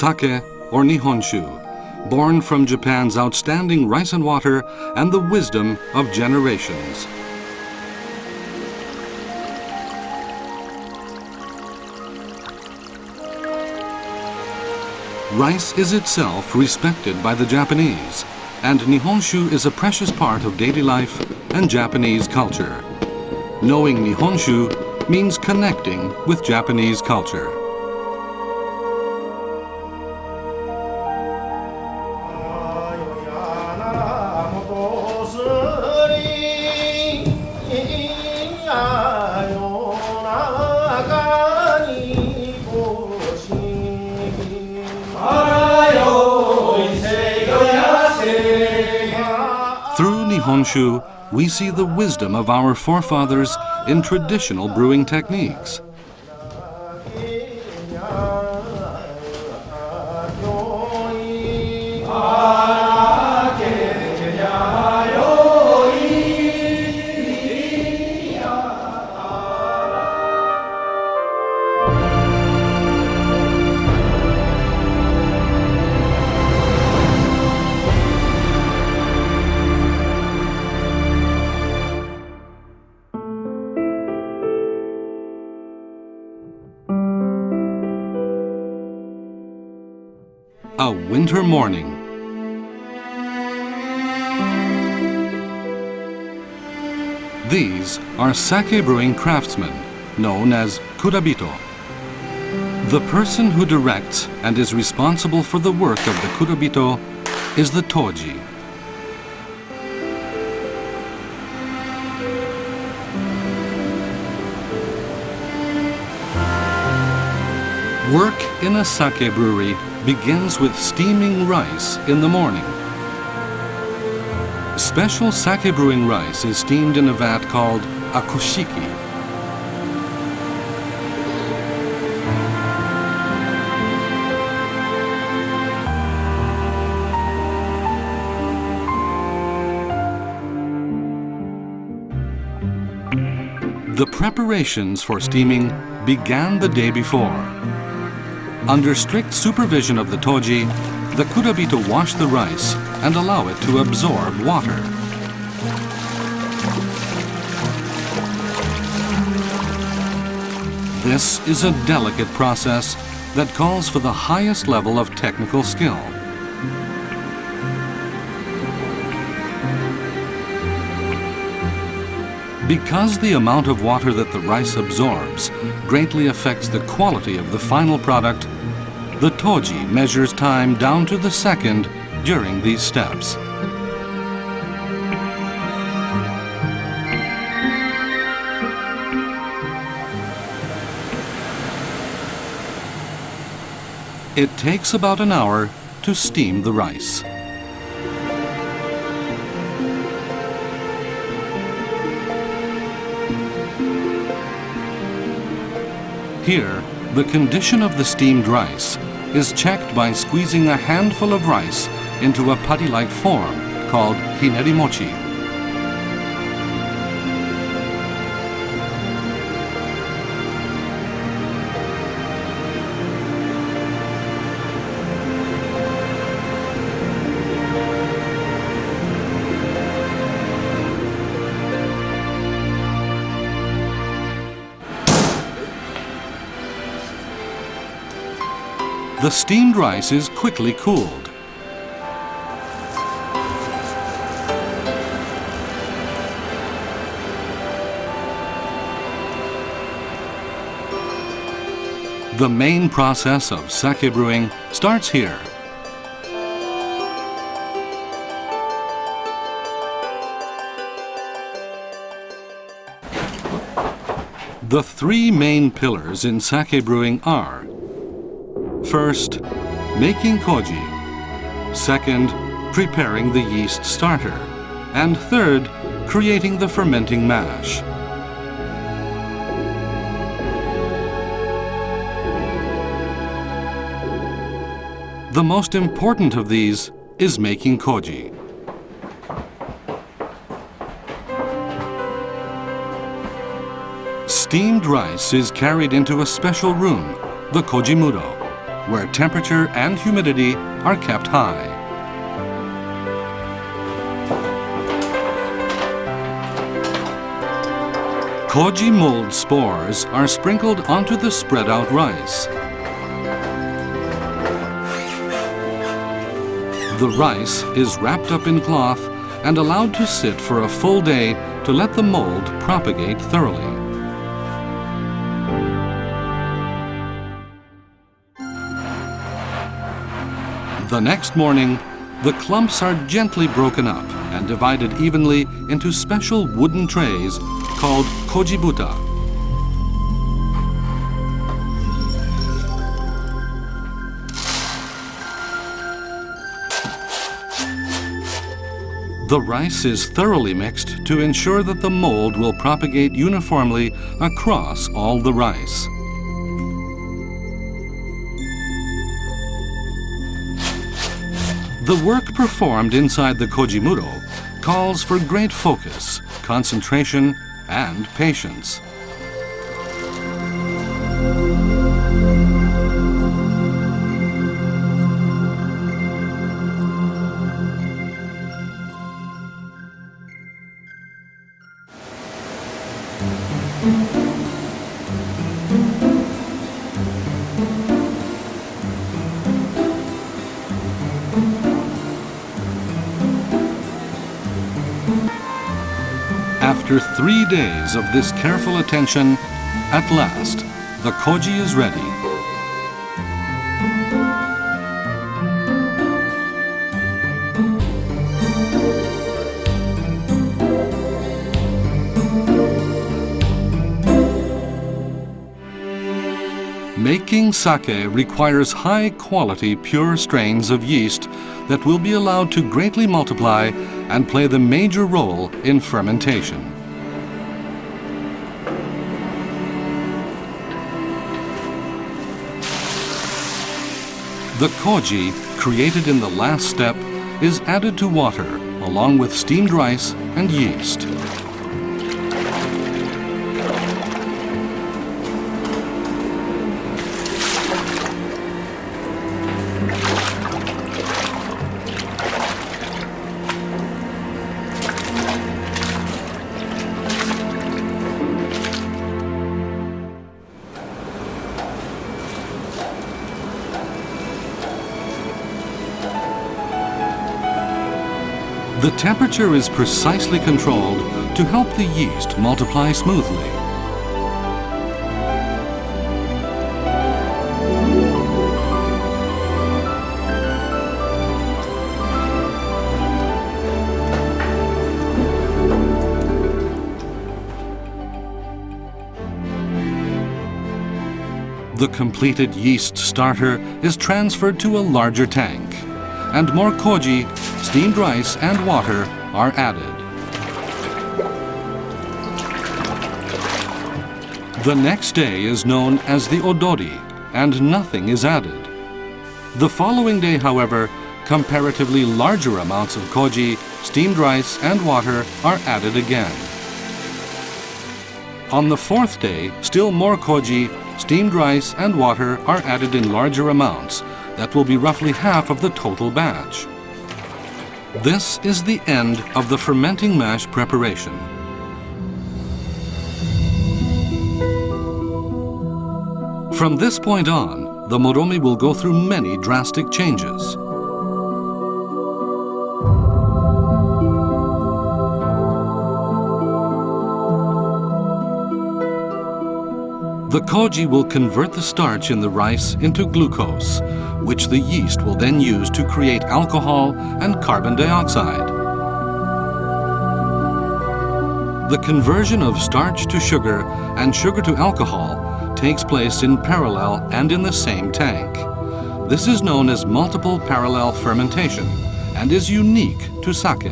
Sake, or Nihonshu, born from Japan's outstanding rice and water and the wisdom of generations. Rice is itself respected by the Japanese, and Nihonshu is a precious part of daily life and Japanese culture. Knowing Nihonshu means connecting with Japanese culture. Through Nihonshu, we see the wisdom of our forefathers in traditional brewing techniques. A winter morning. These are sake brewing craftsmen, known as kurabito. The person who directs and is responsible for the work of the kurabito is the toji. Work in a sake brewery begins with steaming rice in the morning. Special sake brewing rice is steamed in a vat called a koshiki. The preparations for steaming began the day before. Under strict supervision of the toji, the kurabito wash the rice and allow it to absorb water. This is a delicate process that calls for the highest level of technical skill. Because the amount of water that the rice absorbs greatly affects the quality of the final product, the toji measures time down to the second during these steps. It takes about an hour to steam the rice. Here, the condition of the steamed rice is checked by squeezing a handful of rice into a putty-like form called hinerimochi. The steamed rice is quickly cooled. The main process of sake brewing starts here. The three main pillars in sake brewing are: first, making koji; second, preparing the yeast starter; and third, creating the fermenting mash. The most important of these is making koji. Steamed rice is carried into a special room, the kojimuro. where temperature and humidity are kept high. Koji mold spores are sprinkled onto the spread out rice. The rice is wrapped up in cloth and allowed to sit for a full day to let the mold propagate thoroughly. The next morning, the clumps are gently broken up and divided evenly into special wooden trays called kojibuta. The rice is thoroughly mixed to ensure that the mold will propagate uniformly across all the rice. The work performed inside the kojimuro calls for great focus, concentration, and patience. After 3 days of this careful attention, at last, the koji is ready. Making sake requires high-quality pure strains of yeast that will be allowed to greatly multiply and play the major role in fermentation. The koji, created in the last step, is added to water along with steamed rice and yeast. The temperature is precisely controlled to help the yeast multiply smoothly. The completed yeast starter is transferred to a larger tank, and more koji, steamed rice and water are added. The next day is known as the odori, and nothing is added. The following day, however, comparatively larger amounts of koji, steamed rice and water are added again. On the fourth day, still more koji, steamed rice and water are added in larger amounts that will be roughly half of the total batch. This is the end of the fermenting mash preparation. From this point on, the moromi will go through many drastic changes. The koji will convert the starch in the rice into glucose, which the yeast will then use to create alcohol and carbon dioxide. The conversion of starch to sugar and sugar to alcohol takes place in parallel and in the same tank. This is known as multiple parallel fermentation and is unique to sake.